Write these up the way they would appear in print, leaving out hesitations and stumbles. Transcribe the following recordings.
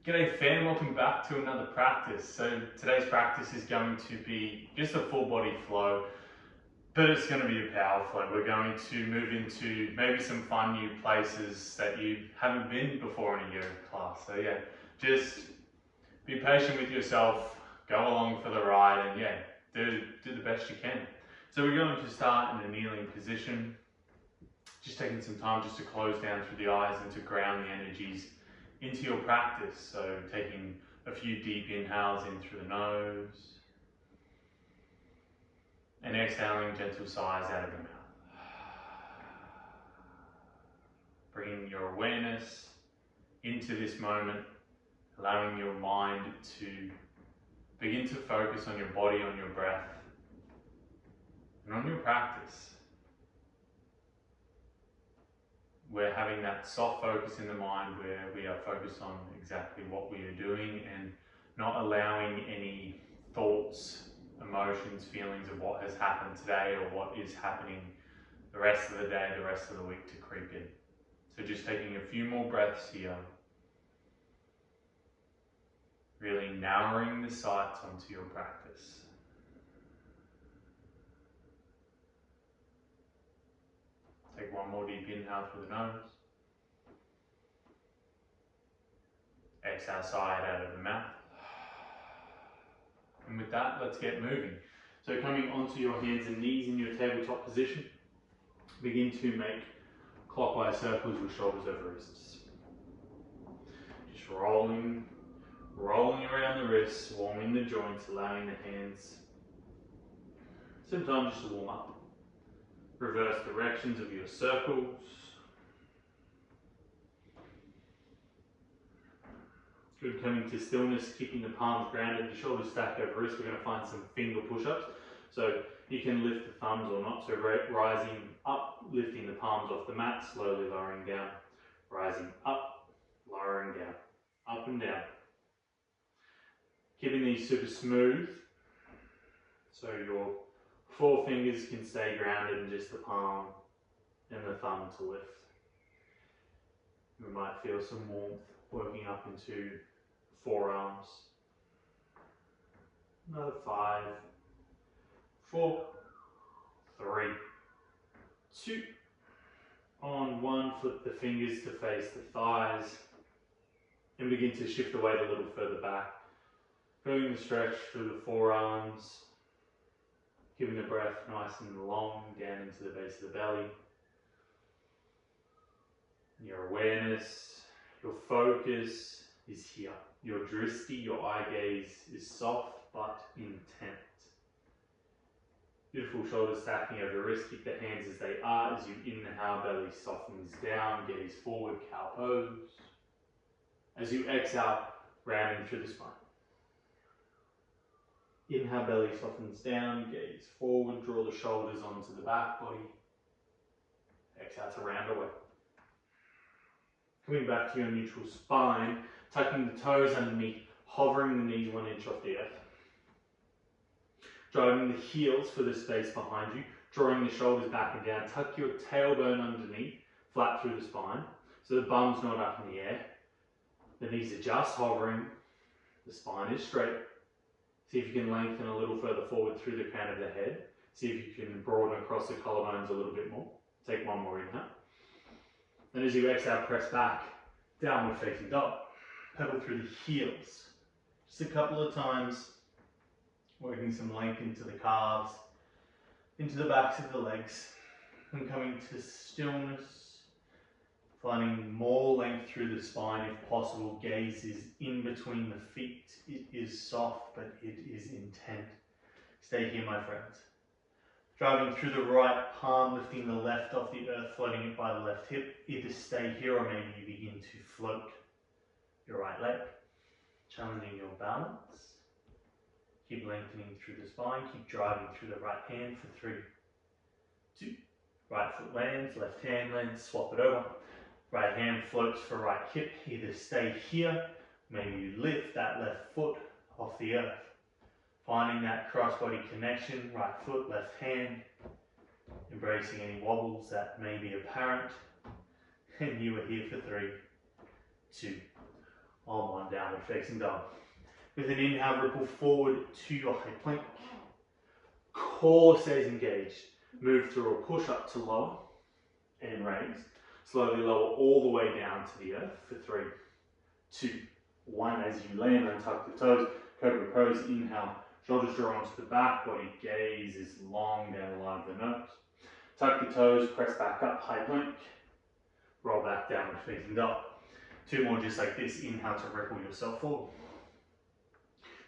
G'day fam, welcome back to another practice. So today's practice is going to be just a full body flow, but it's going to be a power flow. We're going to move into maybe some fun new places that you haven't been before in a yoga class. So yeah, just be patient with yourself, go along for the ride, and yeah, do the best you can. So we're going to start in a kneeling position, just taking some time just to close down through the eyes and to ground the energies into your practice. So taking a few deep inhales in through the nose and exhaling gentle sighs out of the mouth. Bringing your awareness into this moment, allowing your mind to begin to focus on your body, on your breath, and on your practice. We're having that soft focus in the mind where we are focused on exactly what we are doing and not allowing any thoughts, emotions, feelings of what has happened today or what is happening the rest of the day, the rest of the week to creep in. So just taking a few more breaths here, really narrowing the sights onto your practice. Take one more deep inhale through the nose. Exhale, sigh out of the mouth. And with that, let's get moving. So coming onto your hands and knees in your tabletop position, begin to make clockwise circles with shoulders over wrists. Just rolling around the wrists, warming the joints, allowing the hands sometimes just to warm up. Reverse directions of your circles. Good, coming to stillness, keeping the palms grounded, the shoulders stacked over wrists. We're going to find some finger push-ups. So you can lift the thumbs or not. So rising up, lifting the palms off the mat, slowly lowering down. Rising up, lowering down, up and down. Keeping these super smooth. So your four fingers can stay grounded and just the palm and the thumb to lift. We might feel some warmth working up into forearms. Another 5, 4, 3, 2. On 1, flip the fingers to face the thighs and begin to shift the weight a little further back. Feeling the stretch through the forearms. Keeping the breath nice and long down into the base of the belly. Your awareness, your focus is here. Your drishti, your eye gaze, is soft but intent. Beautiful shoulders stacking over wrists. Keep the hands as they are. As you inhale, belly softens down, gaze forward, cow pose. As you exhale, rounding through the spine. Inhale, belly softens down, gaze forward, draw the shoulders onto the back body. Exhale to round away. Coming back to your neutral spine, tucking the toes underneath, hovering the knees 1 inch off the earth. Driving the heels for the space behind you, drawing the shoulders back and down. Tuck your tailbone underneath, flat through the spine, so the bum's not up in the air. The knees are just hovering, the spine is straight. See if you can lengthen a little further forward through the crown of the head. See if you can broaden across the collarbones a little bit more. Take one more inhale. And as you exhale, press back, downward facing dog. Pedal through the heels. Just a couple of times, working some length into the calves, into the backs of the legs. And coming to stillness. Finding more length through the spine if possible. Gaze is in between the feet. It is soft, but it is intent. Stay here, my friends. Driving through the right palm, lifting the left off the earth, floating it by the left hip. Either stay here or maybe you begin to float your right leg. Challenging your balance. Keep lengthening through the spine. Keep driving through the right hand for 3, 2. Right foot lands, left hand lands, swap it over. Right hand floats for right hip. Either stay here, maybe you lift that left foot off the earth. Finding that cross-body connection, right foot, left hand. Embracing any wobbles that may be apparent. And you are here for 3, 2, On one, downward facing dog. With an inhale, ripple forward to your high plank. Core stays engaged. Move through a push up to lower and raise. Slowly lower all the way down to the earth for 3, 2, 1. As you land, untuck the toes. Cobra pose, inhale. Shoulders draw onto the back, body gaze is long down the line of the nose. Tuck the toes, press back up, high plank. Roll back, downward facing dog. 2 more just like this. Inhale to ripple yourself forward.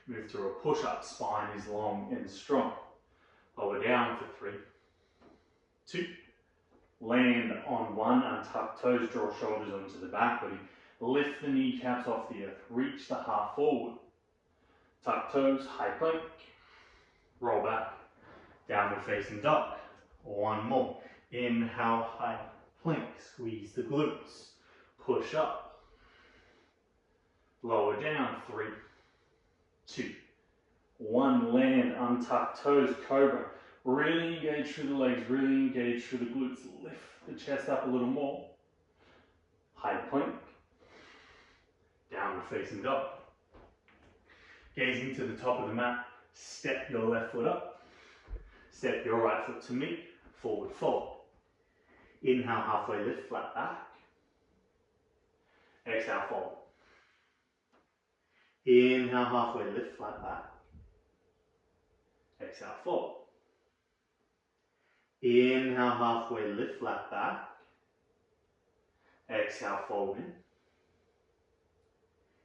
Move through a push up, spine is long and strong. Lower down for 3, 2. Land on 1, untuck toes, draw shoulders onto the back body. Lift the kneecaps off the earth, reach the heart forward. Tuck toes, high plank. Roll back, downward facing dog. 1 more. Inhale, high plank, squeeze the glutes. Push up. Lower down, 3, 2, 1. Land, untuck toes, cobra. Really engage through the legs, really engage through the glutes. Lift the chest up a little more. High plank. Downward facing dog. Gazing to the top of the mat, step your left foot up. Step your right foot to meet, forward fold. Inhale, halfway lift, flat back. Exhale, fold. Inhale, halfway lift, flat back. Exhale, fold. Inhale, halfway lift, flat back. Exhale, fold in.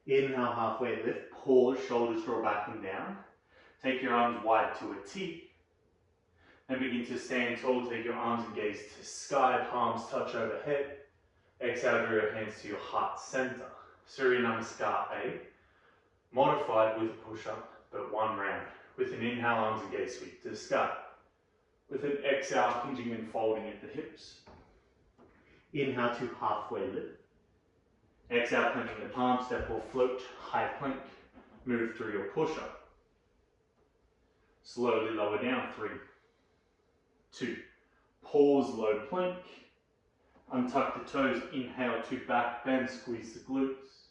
Inhale, halfway lift, pause, shoulders draw back and down. Take your arms wide to a T. And begin to stand tall, take your arms and gaze to sky, palms touch overhead. Exhale, draw your hands to your heart center. Surya Namaskar A. Modified with a push-up, but 1 round. With an inhale, arms and gaze sweep to the sky. With an exhale, hinging and folding at the hips. Inhale to halfway lift. Exhale, planting the palm, step or float, high plank. Move through your push-up. Slowly lower down, 3, 2. Pause, low plank. Untuck the toes, inhale to back bend, squeeze the glutes.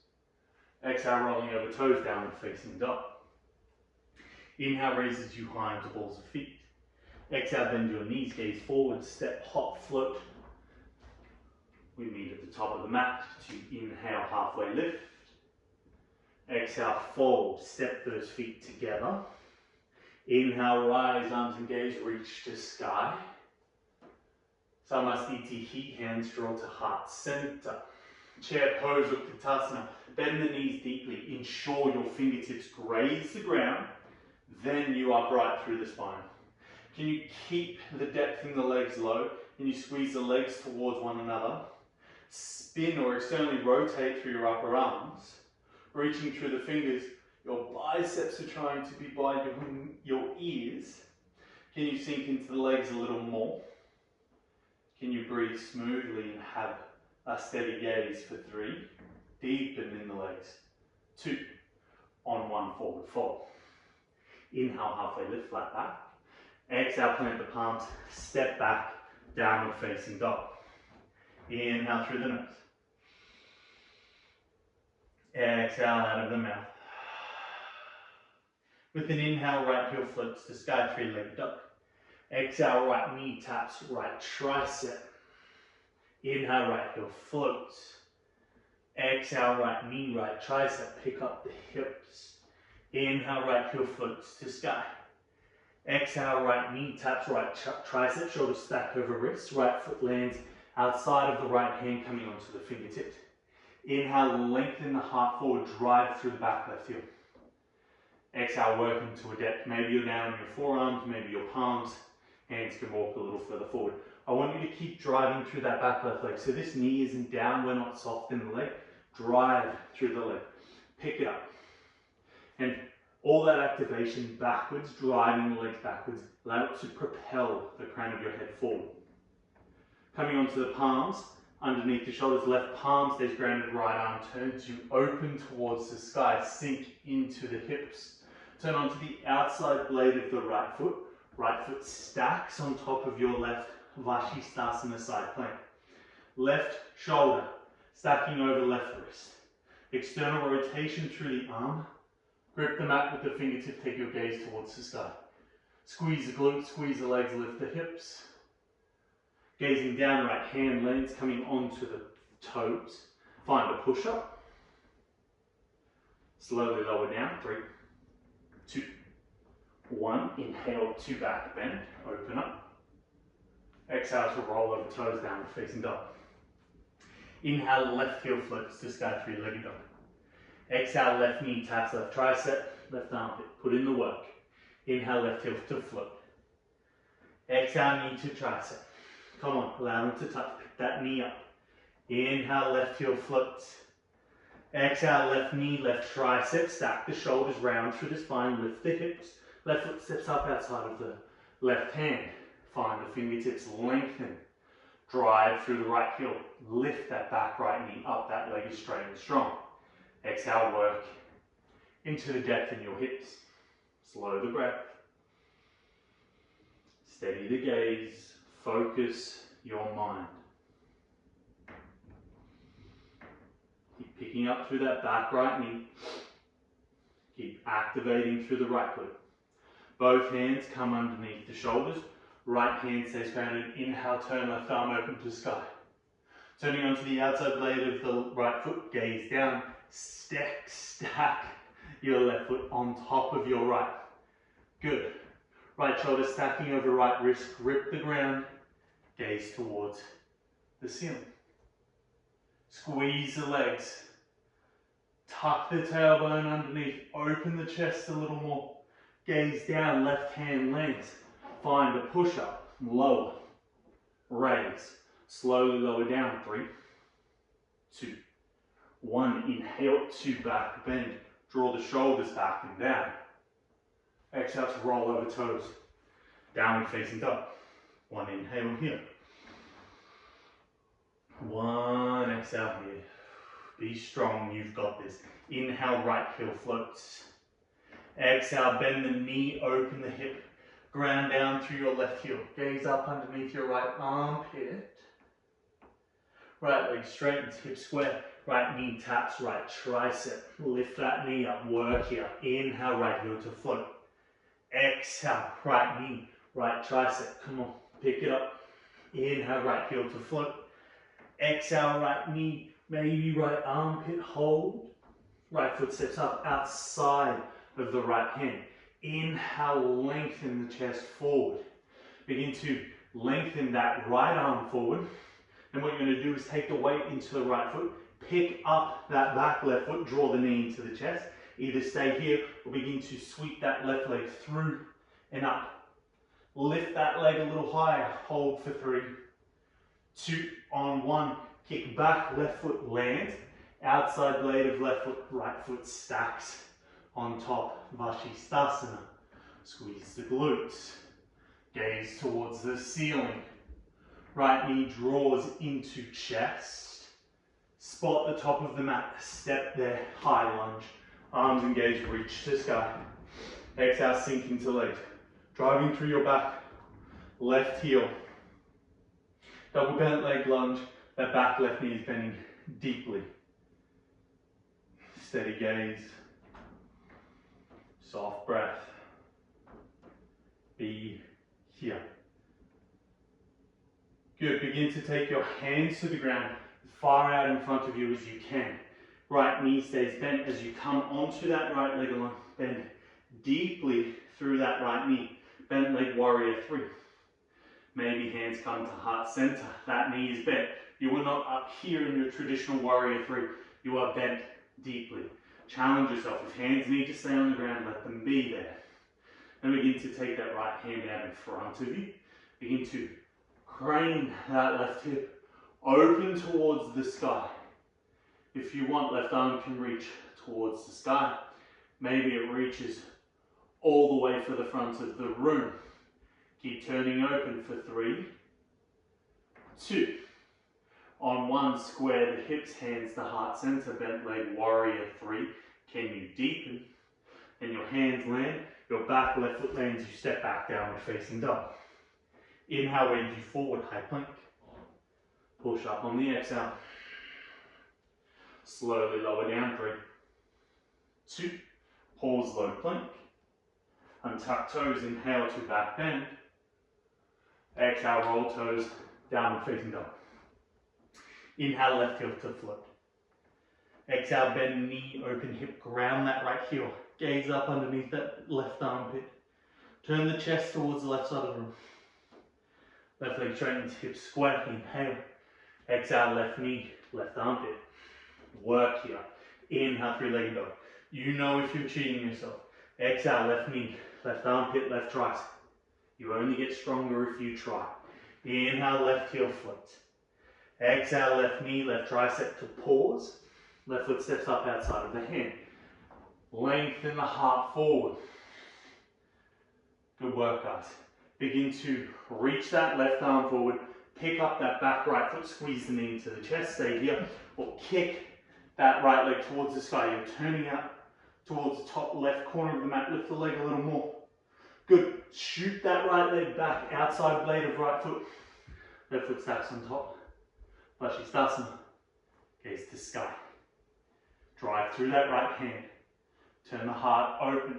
Exhale, rolling over toes, downward facing dog. Inhale raises you high into balls of feet. Exhale, bend your knees, gaze forward, step, hop, float. We meet at the top of the mat to inhale, halfway lift. Exhale, fold, step those feet together. Inhale, rise, arms engaged, reach to sky. Samasthiti, heat, hands draw to heart center. Chair pose, Utkatasana. Bend the knees deeply, ensure your fingertips graze the ground, then you upright through the spine. Can you keep the depth in the legs low? Can you squeeze the legs towards one another? Spin or externally rotate through your upper arms, reaching through the fingers. Your biceps are trying to be by your ears. Can you sink into the legs a little more? Can you breathe smoothly and have a steady gaze for 3? Deepen in the legs. 2. On 1, forward fold. Inhale, halfway lift, flat back. Exhale, plant the palms, step back, downward facing dog. Inhale through the nose. Exhale out of the mouth. With an inhale, right heel floats to sky, 3-legged dog. Exhale, right knee taps, right tricep. Inhale, right heel floats. Exhale, right knee, right tricep, pick up the hips. Inhale, right heel floats to sky. Exhale, right knee taps, right tricep, shoulders stack over wrists. Right foot lands outside of the right hand, coming onto the fingertips. Inhale, lengthen the heart forward, drive through the back left heel. Exhale, work into a depth. Maybe you're down on your forearms, maybe your palms. Hands can walk a little further forward. I want you to keep driving through that back left leg. So this knee isn't down, we're not soft in the leg. Drive through the leg. Pick it up. And all that activation backwards, driving the legs backwards, allow it to propel the crown of your head forward. Coming onto the palms, underneath the shoulders, left palm stays grounded, right arm turns you open towards the sky, sink into the hips. Turn onto the outside blade of the right foot stacks on top of your left, Vashisthasana side plank. Left shoulder stacking over left wrist. External rotation through the arm. Grip the mat with the fingertip, take your gaze towards the sky. Squeeze the glutes, squeeze the legs, lift the hips. Gazing down, right hand lands, coming onto the toes. Find a push-up. Slowly lower down, 3, 2, 1. Inhale to back bend, open up. Exhale to roll over toes, down facing dog. Inhale, left heel floats to sky, 3-legged dog. Exhale, left knee taps, left tricep, left armpit. Put in the work. Inhale, left heel to float. Exhale, knee to tricep. Come on, allow them to touch. Pick that knee up. Inhale, left heel floats. Exhale, left knee, left tricep. Stack the shoulders round through the spine. Lift the hips. Left foot steps up outside of the left hand. Find the fingertips, lengthen. Drive through the right heel. Lift that back right knee up. That leg is straight and strong. Exhale, work into the depth in your hips. Slow the breath. Steady the gaze. Focus your mind. Keep picking up through that back right knee. Keep activating through the right glute. Both hands come underneath the shoulders. Right hand stays grounded. Inhale, turn left arm open to sky. Turning onto the outside blade of the right foot, gaze down. Stack your left foot on top of your right. Good. Right shoulder stacking over right wrist, grip the ground, gaze towards the ceiling. Squeeze the legs. Tuck the tailbone underneath, open the chest a little more. Gaze down, left hand lands. Find a push-up, lower, raise. Slowly lower down, 3, 2, 1. Inhale to back bend. Draw the shoulders back and down. Exhale to roll over toes. Downward facing dog. 1 inhale here. 1 exhale here. Be strong, you've got this. Inhale, right heel floats. Exhale, bend the knee, open the hip. Ground down through your left heel. Gaze up underneath your right armpit. Right leg straightens, hip square. Right knee taps, right tricep. Lift that knee up, work here. Inhale, right heel to float. Exhale, right knee, right tricep. Come on, pick it up. Inhale, right heel to float. Exhale, right knee, maybe right armpit, hold. Right foot steps up outside of the right hand. Inhale, lengthen the chest forward. Begin to lengthen that right arm forward. And what you're going to do is take the weight into the right foot, pick up that back left foot, draw the knee into the chest. Either stay here or begin to sweep that left leg through and up. Lift that leg a little higher, hold for 3, 2, on 1. Kick back, left foot lands. Outside blade of left foot, right foot stacks on top, Vashisthasana. Squeeze the glutes. Gaze towards the ceiling. Right knee draws into chest. Spot the top of the mat, step there, high lunge. Arms engaged, reach to sky. Exhale, sink into legs. Driving through your back, left heel. Double bent leg lunge, that back left knee is bending deeply. Steady gaze. Soft breath. Be here. Good, begin to take your hands to the ground, as far out in front of you as you can. Right knee stays bent as you come onto that right leg along. Bend deeply through that right knee. Bent leg warrior 3. Maybe hands come to heart center. That knee is bent. You are not up here in your traditional warrior 3. You are bent deeply. Challenge yourself. If hands need to stay on the ground, let them be there. And begin to take that right hand out in front of you. Begin to crane that left hip. Open towards the sky. If you want, left arm can reach towards the sky. Maybe it reaches all the way for the front of the room. Keep turning open for 3, 2. On 1, square the hips, hands to heart center, bent leg warrior 3. Can you deepen? Then your hands land, your back left foot lands, you step back downward facing dog. Inhale, wave you forward, high plank. Push up on the exhale. Slowly lower down. 3, 2, pause, low plank. Untuck toes, inhale to back bend. Exhale, roll toes, downward facing dog. Inhale, left heel to float. Exhale, bend knee, open hip, ground that right heel. Gaze up underneath that left armpit. Turn the chest towards the left side of the room. Left leg straightens, hips square, inhale. Exhale, left knee, left armpit. Work here. Inhale, three-legged dog. You know if you're cheating yourself. Exhale, left knee, left armpit, left tricep. You only get stronger if you try. Inhale, left heel floats. Exhale, left knee, left tricep to pause. Left foot steps up outside of the hand. Lengthen the heart forward. Good work, guys. Begin to reach that left arm forward. Pick up that back right foot, squeeze the knee into the chest, stay here. Or kick that right leg towards the sky. You're turning out towards the top left corner of the mat. Lift the leg a little more. Good. Shoot that right leg back, outside blade of right foot. Left foot stacks on top. Vashisthasana. Gaze to sky. Drive through that right hand. Turn the heart open.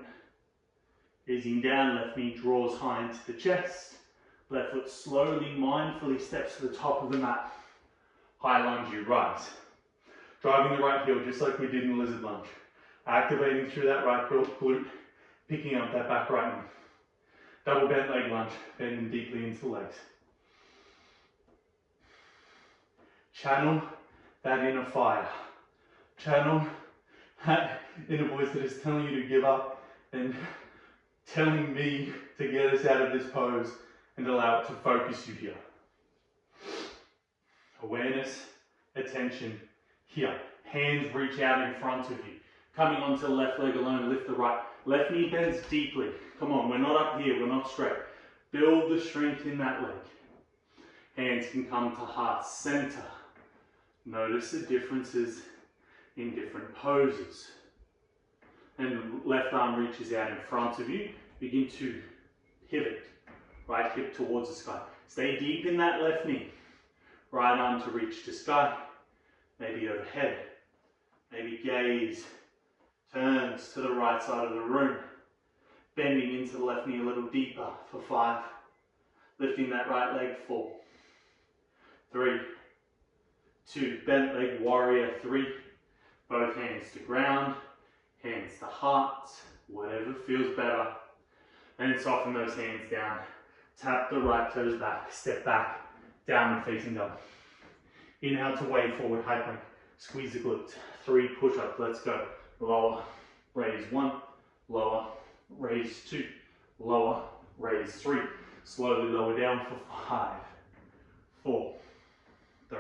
Easing down, left knee draws high into the chest. Left foot slowly, mindfully steps to the top of the mat. High lunge, you rise. Driving the right heel just like we did in lizard lunge. Activating through that right glute, picking up that back right knee. Double bent leg lunge, bending deeply into the legs. Channel that inner fire. Channel that inner voice that is telling you to give up and telling me to get us out of this pose and allow it to focus you here. Awareness, attention, here. Hands reach out in front of you. Coming onto the left leg alone, lift the right. Left knee bends deeply. Come on, we're not up here, we're not straight. Build the strength in that leg. Hands can come to heart center. Notice the differences in different poses. And left arm reaches out in front of you. Begin to pivot. Right hip towards the sky. Stay deep in that left knee. Right arm to reach to sky. Maybe overhead. Maybe gaze turns to the right side of the room. Bending into the left knee a little deeper for 5. Lifting that right leg, 4. 3. 2. Bent leg warrior, 3. Both hands to ground. Hands to heart. Whatever feels better. And soften those hands down. Tap the right toes back. Step back. Downward facing dog. Inhale to wave forward, high plank. Squeeze the glutes. 3 push-ups. Let's go. Lower. Raise 1. Lower. Raise 2. Lower. Raise 3. Slowly lower down for 5. 4. 3.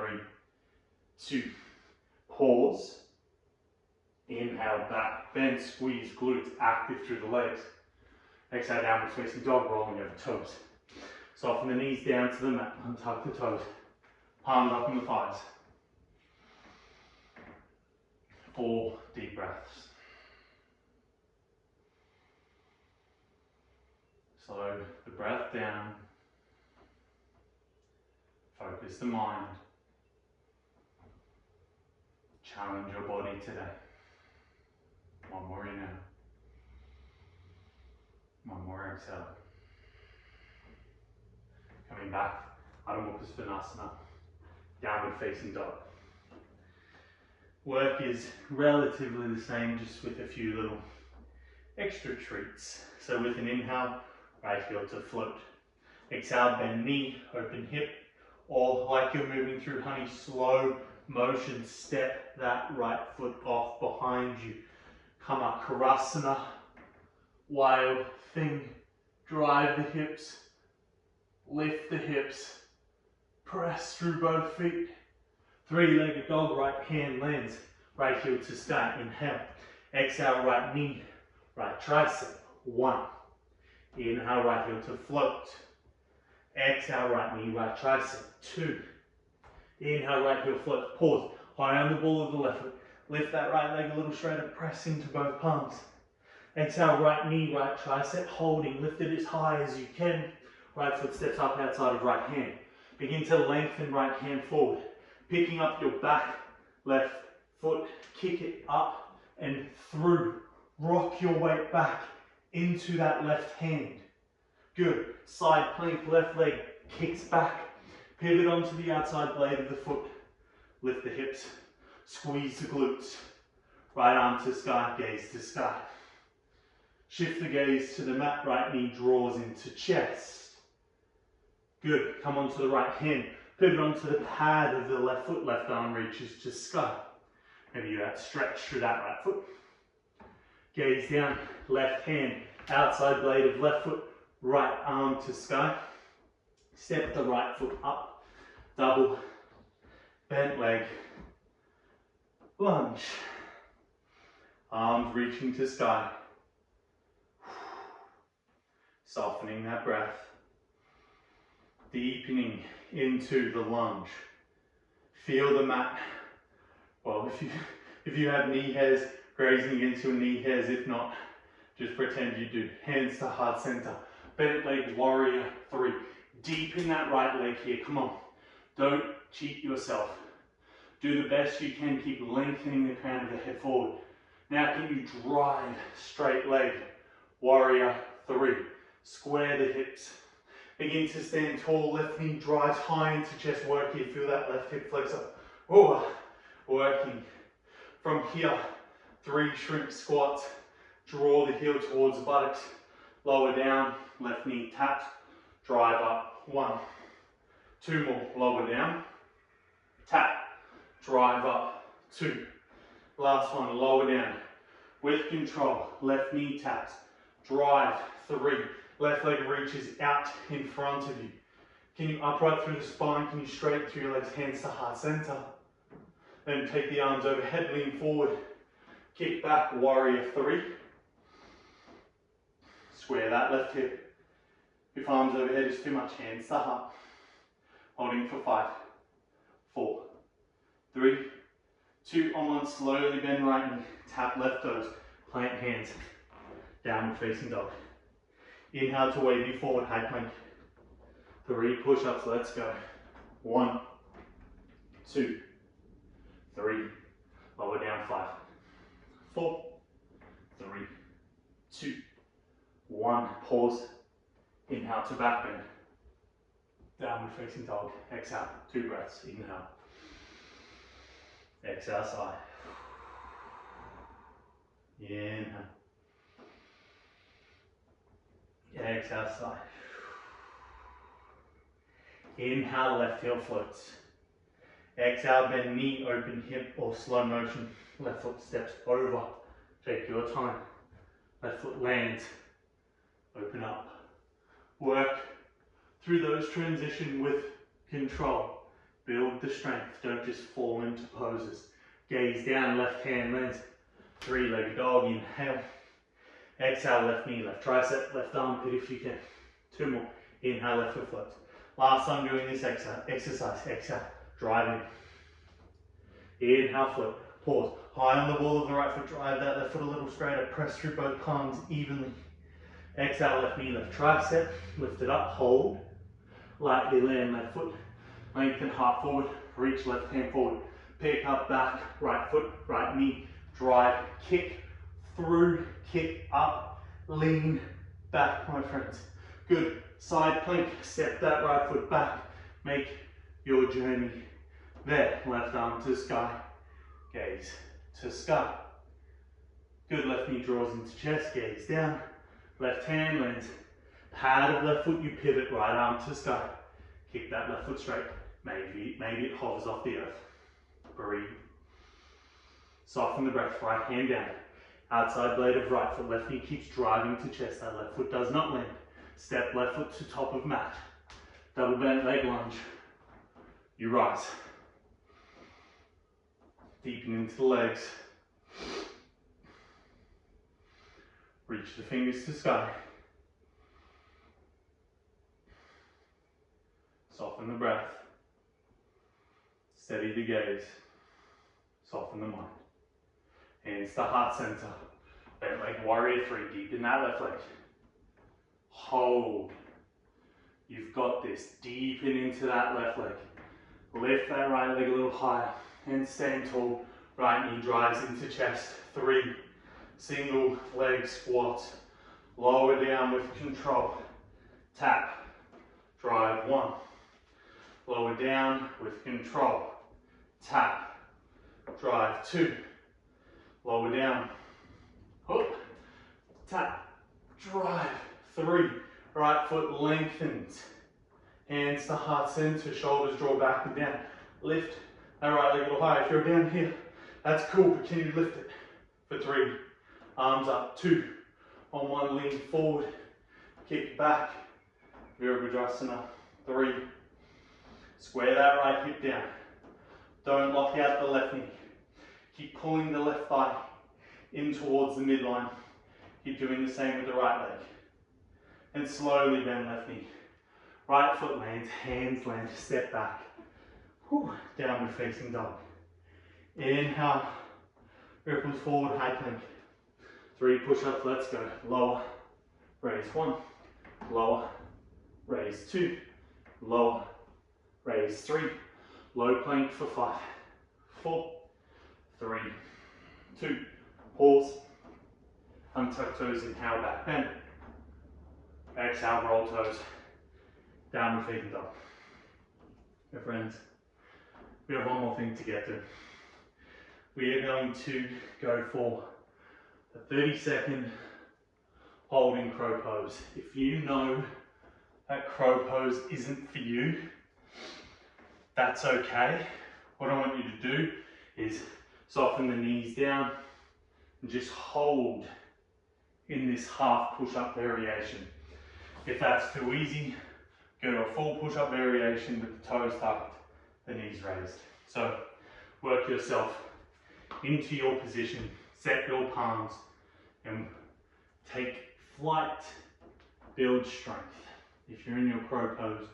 2. Pause. Inhale back. Bend, squeeze, glutes active through the legs. Exhale, downward facing dog, rolling over toes. Soften the knees down to the mat. Untuck the toes. Palms up on the thighs. 4 deep breaths. Slow the breath down. Focus the mind. Challenge your body today. One more inhale. One more exhale. Coming back, Adho Mukha Svanasana, downward facing dog. Work is relatively the same, just with a few little extra treats. So with an inhale, right heel to float. Exhale, bend knee, open hip, or like you're moving through honey, slow motion, step that right foot off behind you. Kamakarasana, wild thing. Drive the hips, lift the hips, press through both feet. 3-legged dog, right hand lands, right heel to sky, inhale. Exhale, right knee, right tricep, 1. Inhale, right heel to float. Exhale, right knee, right tricep, 2. Inhale, right heel float, pause, high on the ball of the left foot. Lift that right leg a little straighter, press into both palms. Exhale, right knee, right tricep, holding, lift it as high as you can. Right foot steps up outside of right hand. Begin to lengthen right hand forward. Picking up your back, left foot, kick it up and through. Rock your weight back into that left hand. Good. Side plank, left leg kicks back. Pivot onto the outside blade of the foot. Lift the hips. Squeeze the glutes. Right arm to sky, gaze to sky. Shift the gaze to the mat, right knee draws into chest. Good. Come onto the right hand. Pivot onto the pad of the left foot, left arm reaches to sky. Maybe you have stretch through that right foot. Gaze down, left hand, outside blade of left foot, right arm to sky. Step the right foot up, double, bent leg, lunge. Arms reaching to sky. Softening that breath. Deepening into the lunge. Feel the mat. Well, if you have knee hairs, grazing against your knee hairs. If not, just pretend you do. Hands to heart center. Bent leg, warrior 3. Deepen that right leg here. Come on. Don't cheat yourself. Do the best you can. Keep lengthening the crown of the head forward. Now can you drive straight leg? Warrior 3. Square the hips. Begin to stand tall. Left knee drives high into chest. Work here. Feel that left hip flex up. Oh, working. From here, 3 shrimp squats. Draw the heel towards the buttocks. Lower down. Left knee tapped. Drive up. 1. 2 more. Lower down. Tap. Drive up. 2. Last one. Lower down. With control. Left knee taps. Drive. 3. Left leg reaches out in front of you. Can you upright through the spine? Can you straighten through your legs? Hands to heart center. Then take the arms overhead, lean forward. Kick back, warrior 3. Square that left hip. If arms overhead is too much, hands to heart. Holding for 5, 4, 3, 2, on 1. Slowly bend right knee. Tap left toes. Plant hands. Downward facing dog. Inhale to wavy forward, high plank. 3 push-ups, let's go. 1, 2, 3, lower down 5, 4, 3, 2, 1, pause. Inhale to back bend. Downward facing dog. Exhale, 2 breaths. Inhale. Exhale, sigh. Inhale. Exhale, sigh. Inhale, left heel floats. Exhale, bend knee, open hip or slow motion. Left foot steps over. Take your time. Left foot lands. Open up. Work through those transitions with control. Build the strength. Don't just fall into poses. Gaze down, left hand lands. 3-legged dog. Inhale. Exhale, left knee, left tricep, left armpit if you can. 2 more. Inhale, left foot floats. Last time doing this exercise. Exhale, drive in. Inhale, float. Pause. High on the ball of the right foot, drive that left foot a little straighter. Press through both palms evenly. Exhale, left knee, left tricep. Lift it up, hold. Lightly land left foot. Lengthen heart forward. Reach left hand forward. Pick up back, right foot, right knee. Drive, kick. Through, kick up, lean back, my friends. Good. Side plank, step that right foot back. Make your journey there. Left arm to sky, gaze to sky. Good. Left knee draws into chest, gaze down. Left hand lands. Pad of left foot, you pivot, right arm to sky. Kick that left foot straight. Maybe it hovers off the earth. Breathe. Soften the breath, right hand down. Outside blade of right foot, left knee keeps driving to chest. That left foot does not land. Step left foot to top of mat. Double bent leg lunge. You rise. Deepen into the legs. Reach the fingers to sky. Soften the breath. Steady the gaze. Soften the mind. Hands to heart center. Bent leg, warrior 3. Deepen that left leg. Hold. You've got this. Deepen into that left leg. Lift that right leg a little higher. And stand tall. Right knee drives into chest. 3. Single leg squat. Lower down with control. Tap. Drive. 1. Lower down with control. Tap. Drive. 2. Lower down. Hook. Tap. Drive. 3. Right foot lengthens. Hands to heart center. Shoulders draw back and down. Lift that right leg a little higher. If you're down here, that's cool. Continue to lift it. For 3. Arms up. 2. On 1, lean forward. Kick back. Virabhadrasana. 3. Square that right hip down. Don't lock out the left knee. Keep pulling the left thigh in towards the midline. Keep doing the same with the right leg. And slowly bend left knee. Right foot lands, hands land, step back. Whew. Downward facing dog. Inhale, ripples forward, high plank. 3 push-ups, let's go. Lower, raise 1, lower, raise 2, lower, raise 3, low plank for 5, 4, 3, 2, pause, untuck toes, inhale, back bend, exhale, roll toes, downward facing dog. My friends, we have one more thing to get to. We are going to go for a 30-second holding crow pose. If you know that crow pose isn't for you, that's okay. What I want you to do is soften the knees down and just hold in this half push-up variation. If that's too easy, go to a full push-up variation with the toes tucked, the knees raised. So work yourself into your position, set your palms, and take flight, build strength. If you're in your crow pose,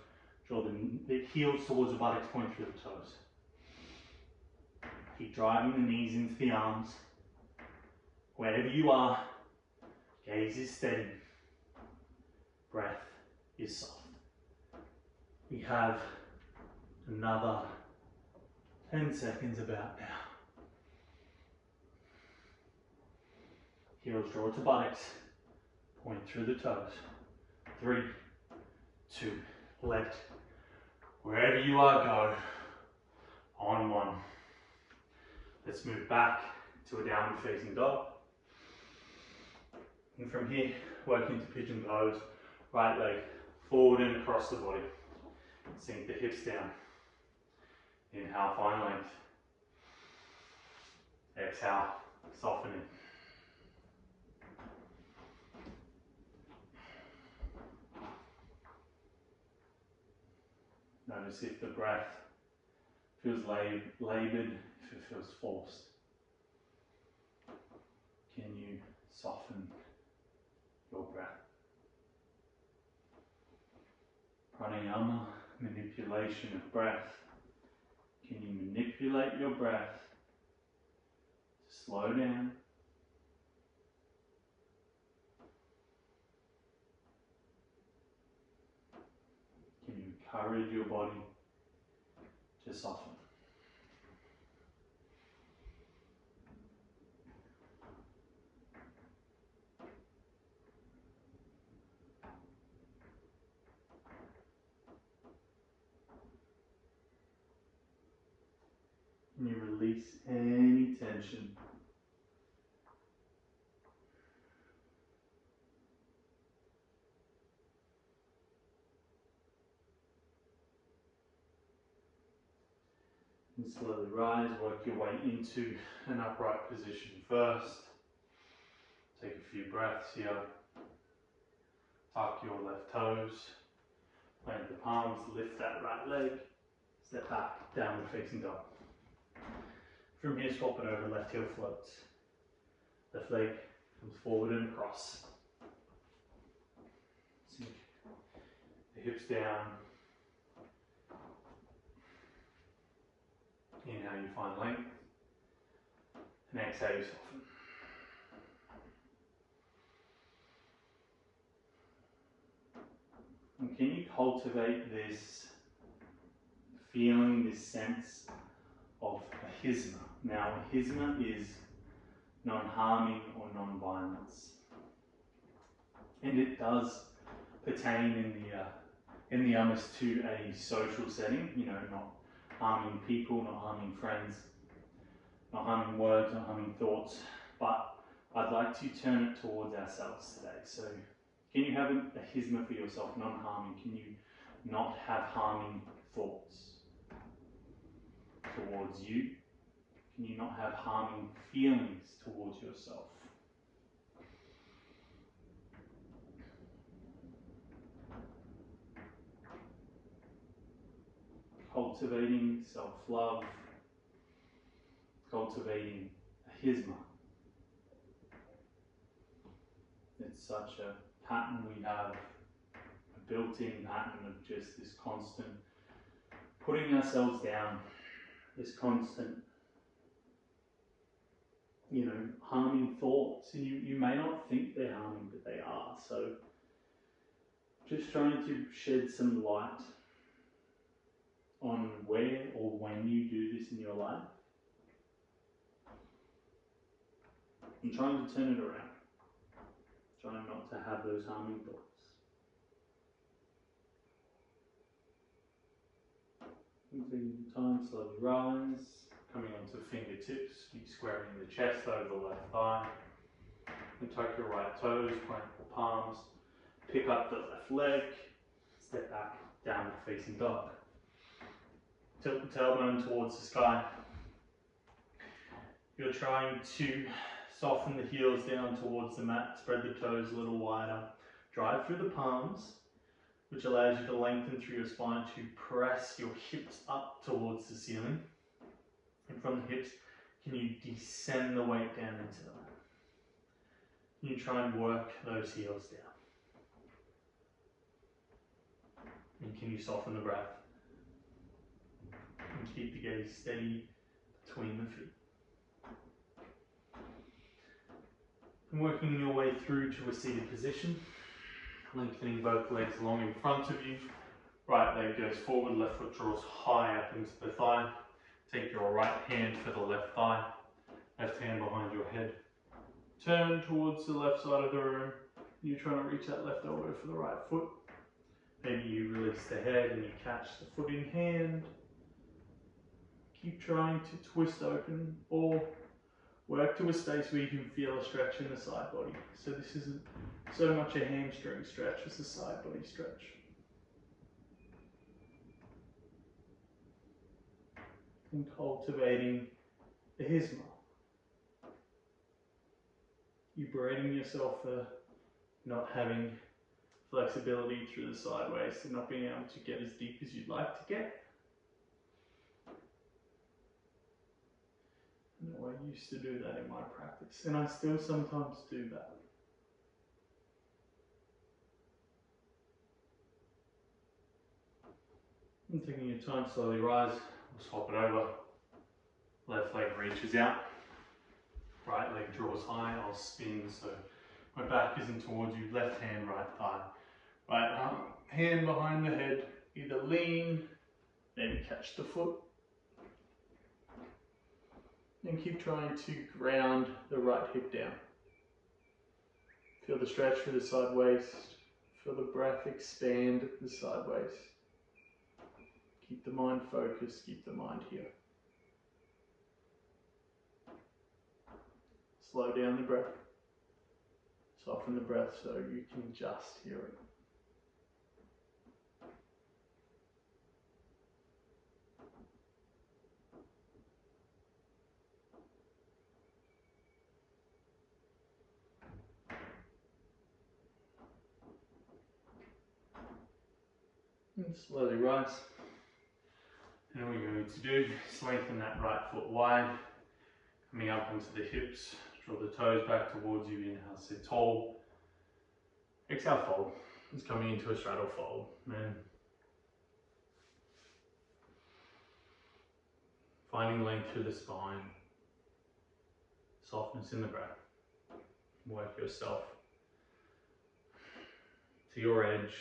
draw the heels towards the buttocks, point through the toes. Keep driving the knees into the arms. Wherever you are, gaze is steady, breath is soft. We have another 10 seconds about now. Heels draw to buttocks, point through the toes. 3, 2, let wherever you are go. On 1. Let's move back to a downward facing dog. And from here, work into pigeon pose, right leg forward and across the body. Sink the hips down. Inhale, find length. Exhale, soften it. Notice if the breath feels laboured, if it feels forced. Can you soften your breath? Pranayama, manipulation of breath. Can you manipulate your breath to slow down? Can you encourage your body to soften? Can you release any tension? And slowly rise, work your way into an upright position first. Take a few breaths here. Tuck your left toes. Plant the palms, lift that right leg. Step back, downward facing dog. From here, swap it over, left heel floats. Left leg comes forward and across. Sink the hips down. Inhale, you find length. And exhale, you soften. And can you cultivate this feeling, this sense of ahisma. Now, ahisma is non-harming or non-violence, and it does pertain in the to a social setting. You know, not harming people, not harming friends, not harming words, not harming thoughts. But I'd like to turn it towards ourselves today. So, can you have a ahisma for yourself, non-harming? Can you not have harming thoughts towards you? Can you not have harming feelings towards yourself? Cultivating self-love, cultivating ahisma. It's such a pattern we have, a built-in pattern of just this constant putting ourselves down, this constant, you know, harming thoughts. And you may not think they're harming, but they are. So just trying to shed some light on where or when you do this in your life, and trying to turn it around. Trying not to have those harming thoughts. Taking time, slowly rise, coming onto fingertips, keep squaring the chest over the left thigh. And tuck your right toes, point the palms, pick up the left leg, step back, downward facing dog. Tilt the tailbone towards the sky. You're trying to soften the heels down towards the mat, spread the toes a little wider. Drive through the palms, which allows you to lengthen through your spine to press your hips up towards the ceiling. And from the hips, can you descend the weight down into that? Can you try and work those heels down? And can you soften the breath? And keep the gaze steady between the feet. And working your way through to a seated position, lengthening both legs long in front of you. Right leg goes forward, left foot draws high up into the thigh. Take your right hand for the left thigh, left hand behind your head. Turn towards the left side of the room. You're trying to reach that left elbow for the right foot. Maybe you release the head and you catch the foot in hand. Keep trying to twist open or work to a space where you can feel a stretch in the side body. So this isn't so much a hamstring stretch as a side body stretch. And cultivating the ahisma. You berating yourself for not having flexibility through the sideways and not being able to get as deep as you'd like to get. No, I used to do that in my practice, and I still sometimes do that. And taking your time, slowly rise, we'll swap it over. Left leg reaches out, right leg draws high, I'll spin so my back isn't towards you, left hand, right thigh. Right arm, hand behind the head, either lean, maybe catch the foot. And keep trying to ground the right hip down. Feel the stretch through the side waist. Feel the breath expand the side waist. Keep the mind focused, keep the mind here. Slow down the breath. Soften the breath so you can just hear it. And slowly rise. And all you're going to do is lengthen that right foot wide, coming up onto the hips, draw the toes back towards you, inhale, sit tall. Exhale, fold. It's coming into a straddle fold. And finding length through the spine, softness in the breath. Work yourself to your edge.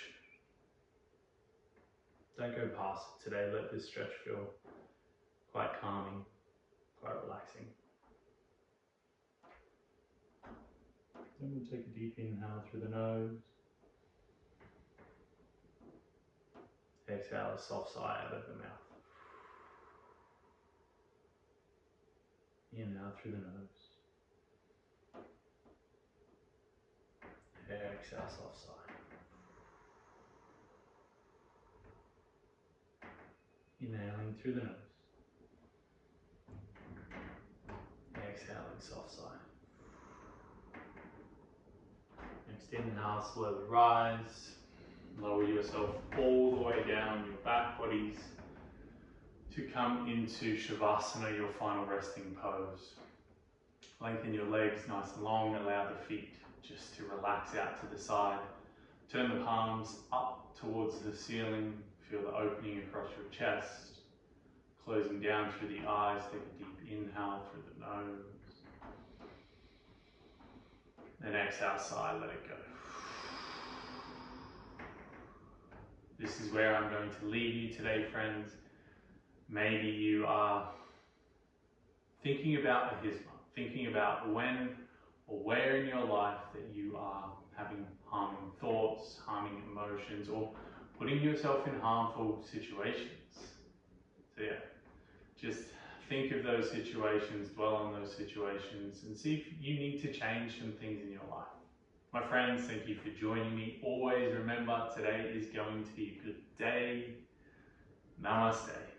Don't go past it today. Let this stretch feel quite calming, quite relaxing. Then we'll take a deep inhale through the nose. Exhale a soft sigh out of the mouth. Inhale through the nose. Exhale, soft sigh. Inhaling through the nose. Exhaling, soft sigh. Next inhale, slowly rise. Lower yourself all the way down your back bodies to come into Shavasana, your final resting pose. Lengthen your legs nice and long, allow the feet just to relax out to the side. Turn the palms up towards the ceiling, feel the opening across your chest, closing down through the eyes. Take a deep inhale through the nose. Then exhale, sigh, let it go. This is where I'm going to leave you today, friends. Maybe you are thinking about a hisma, thinking about when or where in your life that you are having harming thoughts, harming emotions, or putting yourself in harmful situations. So yeah, just think of those situations, dwell on those situations, and see if you need to change some things in your life. My friends, thank you for joining me. Always remember, today is going to be a good day. Namaste.